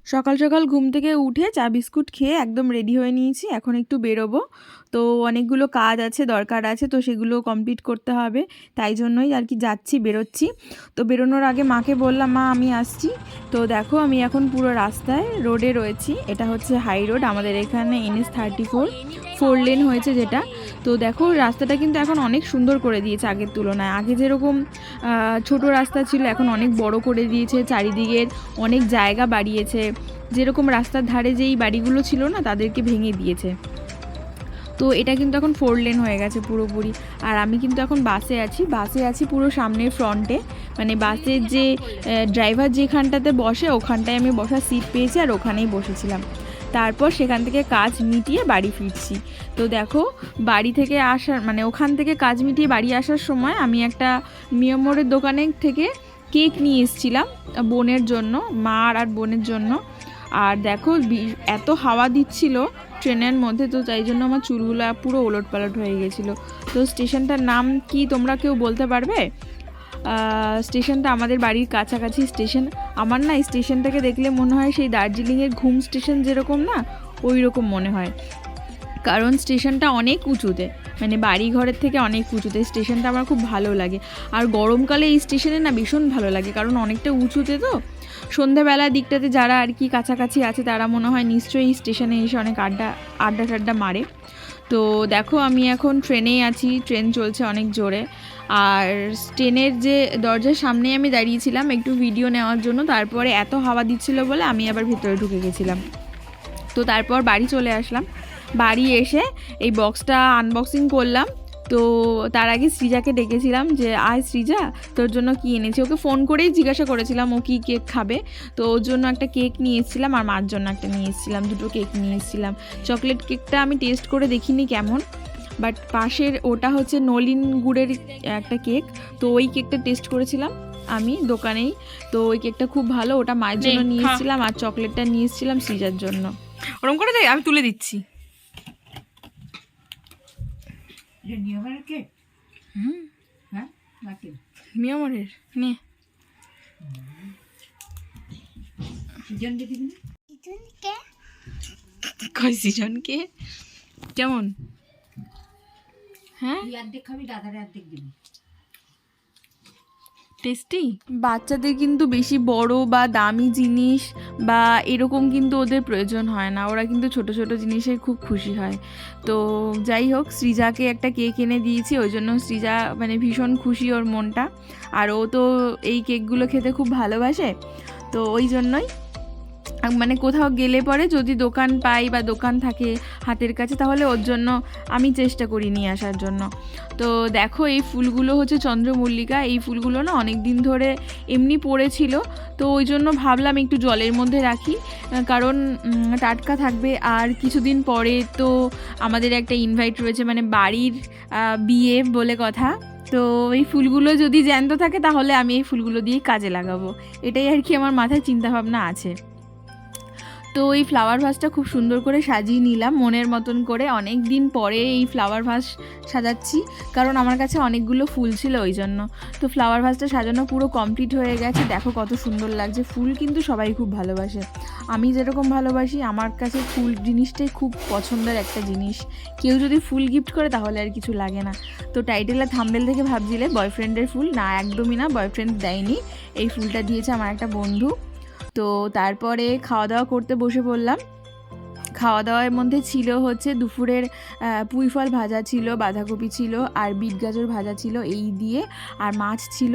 সকাল সকাল ঘুম থেকে উঠে চা বিস্কুট খেয়ে একদম রেডি হয়ে নিয়েছি। এখন একটু বেরোবো, তো অনেকগুলো কাজ আছে, দরকার আছে, তো সেগুলো কমপ্লিট করতে হবে। তাই জন্যই আর কি বেরোচ্ছি। তো বেরোনোর আগে মাকে বললাম, মা আমি আসছি। তো দেখো আমি এখন পুরো রাস্তায় রোডে রয়েছি। এটা হচ্ছে হাই রোড, আমাদের এখানে NH-34 4 লেন হয়েছে যেটা। তো দেখো রাস্তাটা কিন্তু এখন অনেক সুন্দর করে দিয়েছে আগের তুলনায়। আগে যেরকম ছোট রাস্তা ছিল, এখন অনেক বড় করে দিয়েছে, চারিদিকের অনেক জায়গা বাড়িয়েছে। যেরকম রাস্তার ধারে যেই বাড়িগুলো ছিল না, তাদেরকে ভেঙে দিয়েছে। তো এটা কিন্তু এখন 4 লেন হয়ে গেছে পুরোপুরি। আর আমি কিন্তু এখন বাসে আছি পুরো সামনের ফ্রন্টে, মানে বাসের যে ড্রাইভার যেখানটাতে বসে ওখানটায় আমি বসার সিট পেয়েছি, আর ওখানেই বসেছিলাম। তারপর সেখান থেকে কাজ মিটিয়ে বাড়ি ফিরছি। তো দেখো বাড়ি থেকে আসার মানে ওখান থেকে কাজ মিটিয়ে বাড়ি আসার সময় আমি একটা মিয়ামোড়ের দোকানে থেকে কেক নিয়ে এসেছিলাম বোনের জন্য, মা আর বোনের জন্য। আর দেখো এত হাওয়া দিচ্ছিল ট্রেনের মধ্যে, তো তাই জন্য আমার চুলগুলো পুরো ওলটপালট হয়ে গেছিলো। তো স্টেশনটার নাম কি তোমরা কেউ বলতে পারবে? স্টেশনটা আমাদের বাড়ির কাছাকাছি স্টেশন। আমার না এই স্টেশনটাকে দেখলে মনে হয় সেই দার্জিলিংয়ের ঘুম স্টেশন যেরকম না, ওই রকম মনে হয়। কারণ স্টেশনটা অনেক উঁচুতে, মানে বাড়ি ঘরের থেকে অনেক উঁচুতে। স্টেশনটা আমার খুব ভালো লাগে। আর গরমকালে এই স্টেশনে না ভীষণ ভালো লাগে, কারণ অনেকটা উঁচুতে। তো সন্ধ্যাবেলার দিকটাতে যারা আর কি কাছাকাছি আছে তারা মনে হয় নিশ্চয়ই স্টেশনে এসে অনেক আড্ডা মারে। তো দেখো আমি এখন ট্রেনেই আছি, ট্রেন চলছে অনেক জোরে। আর ট্রেনের যে দরজার সামনে আমি দাঁড়িয়েছিলাম একটু ভিডিও নেওয়ার জন্য, তারপরে এত হাওয়া দিচ্ছিল বলে আমি আবার ভিতরে ঢুকে গেছিলাম। তো তারপর বাড়ি চলে আসলাম। বাড়ি এসে এই বক্সটা আনবক্সিং করলাম। তো তার আগে সৃজাকে ডেকেছিলাম যে আয় সৃজা, তোর জন্য কী এনেছি। ওকে ফোন করেই জিজ্ঞাসা করেছিলাম ও কী কেক খাবে। তো ওর জন্য একটা কেক নিয়ে এসেছিলাম, আর মার জন্য একটা নিয়ে এসেছিলাম, দুটো কেক নিয়ে এসেছিলাম। চকলেট কেকটা আমি টেস্ট করে দেখিনি কেমন, বাট পাশের ওটা হচ্ছে নলিন গুড়ের একটা কেক। তো ওই কেকটা টেস্ট করেছিলাম আমি দোকানেই। তো ওই কেকটা খুব ভালো, ওটা মায়ের জন্য নিয়ে এসেছিলাম। আর চকলেটটা নিয়ে এসেছিলাম সৃজার জন্য। ওরকম করে দেয়, আমি তুলে দিচ্ছি। মিয়ামরের নে সিজনকে কেমন? হ্যাঁ খাবি, দাদারে অর্ধেক দিবি। টেস্টি। বাচ্চাদের কিন্তু বেশি বড় বা দামি জিনিস বা এরকম কিন্তু ওদের প্রয়োজন হয় না, ওরা কিন্তু ছোট ছোট জিনিসে খুব খুশি হয়। তো যাই হোক, সৃজাকে একটা কেক এনে দিয়েছি, ওই জন্য সৃজা মানে ভীষণ খুশি, ওর মনটা। আর ও তো এই কেকগুলো খেতে খুব ভালোবাসে, তো ওই জন্যই মানে কোথাও গেলে পরে যদি দোকান পাই বা দোকান থাকে হাতের কাছে, তাহলে ওর জন্য আমি চেষ্টা করি নিয়ে আসার জন্য। তো দেখো এই ফুলগুলো হচ্ছে চন্দ্রমল্লিকা। এই ফুলগুলো না অনেক দিন ধরে এমনি পড়েছিল, তো ওই জন্য ভাবলাম একটু জলের মধ্যে রাখি, কারণ টাটকা থাকবে। আর কিছুদিন পরে তো আমাদের একটা ইনভাইট রয়েছে, মানে বাড়ির বিয়ে বলে কথা। তো এই ফুলগুলো যদি জ্যান্ত থাকে তাহলে আমি এই ফুলগুলো দিয়ে কাজে লাগাবো, এটাই আর কি আমার মাথায় চিন্তাভাবনা আছে। তো এই ফ্লাওয়ার ভাসটা খুব সুন্দর করে সাজিয়ে নিলাম মনের মতন করে। অনেক দিন পরে এই ফ্লাওয়ার ভাস সাজাচ্ছি, কারণ আমার কাছে অনেকগুলো ফুল ছিল ওই জন্য। তো ফ্লাওয়ার ভাসটা সাজানো পুরো কমপ্লিট হয়ে গেছে। দেখো কত সুন্দর লাগছে। ফুল কিন্তু সবাই খুব ভালোবাসে, আমি যেরকম ভালোবাসি, আমার কাছে ফুল জিনিসটাই খুব পছন্দের একটা জিনিস। কেউ যদি ফুল গিফট করে তাহলে আর কিছু লাগে না। তো টাইটেল আর থাম্বনেল থেকে ভাবছিলে বয়ফ্রেন্ডের ফুল, না একদমই না, বয়ফ্রেন্ড দেয়নি, এই ফুলটা দিয়েছে আমার একটা বন্ধু। তো তারপরে খাওয়া দাওয়া করতে বসে পড়লাম। খাওয়া দাওয়ার মধ্যে ছিল হচ্ছে দুপুরের পুঁই ফল ভাজা ছিল, বাঁধাকপি ছিল, আর বিট গাজর ভাজা ছিল, এই দিয়ে আর মাছ ছিল।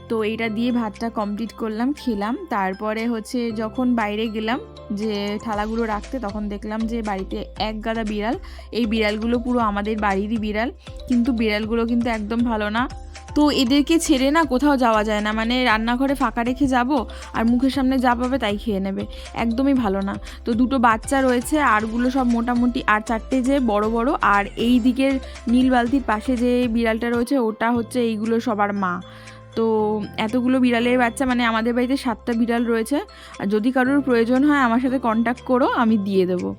তো এইটা দিয়ে ভাতটা কমপ্লিট করলাম, খেলাম। তারপরে হচ্ছে যখন বাইরে গেলাম যে থালাগুলো রাখতে, তখন দেখলাম যে বাড়িতে এক গাদা বিড়াল। এই বিড়ালগুলো পুরো আমাদের বাড়িরই বিড়াল, কিন্তু বিড়ালগুলো কিন্তু একদম ভালো না। তো এদেরকে ছেড়ে না কোথাও যাওয়া যায় না, মানে রান্নাঘরে ফাঁকা রেখে যাব আর মুখের সামনে যা পাবে তাই খেয়ে নেবে, একদমই ভালো না। তো দুটো বাচ্চা রয়েছে, আরগুলো সব মোটামুটি, আর চারটে যে বড় বড়। আর এই দিকের নীল বালতির পাশে যে বিড়ালটা রয়েছে ওটা হচ্ছে এইগুলো সবার মা। তো এতগুলো বিড়ালের বাচ্চা, মানে আমাদের বাড়িতে 7টা বিড়াল রয়েছে। আর যদি কারোর প্রয়োজন হয় আমার সাথে কন্ট্যাক্ট করো, আমি দিয়ে দেবো।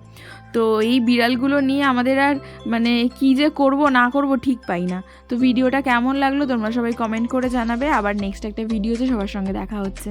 তো এই বিড়ালগুলো নিয়ে আমাদের আর মানে কী যে করব না করব ঠিক পাই না। তো ভিডিওটা কেমন লাগলো তোমরা সবাই কমেন্ট করে জানাবে। আবার নেক্সট একটা ভিডিওতে সবার সঙ্গে দেখা হচ্ছে।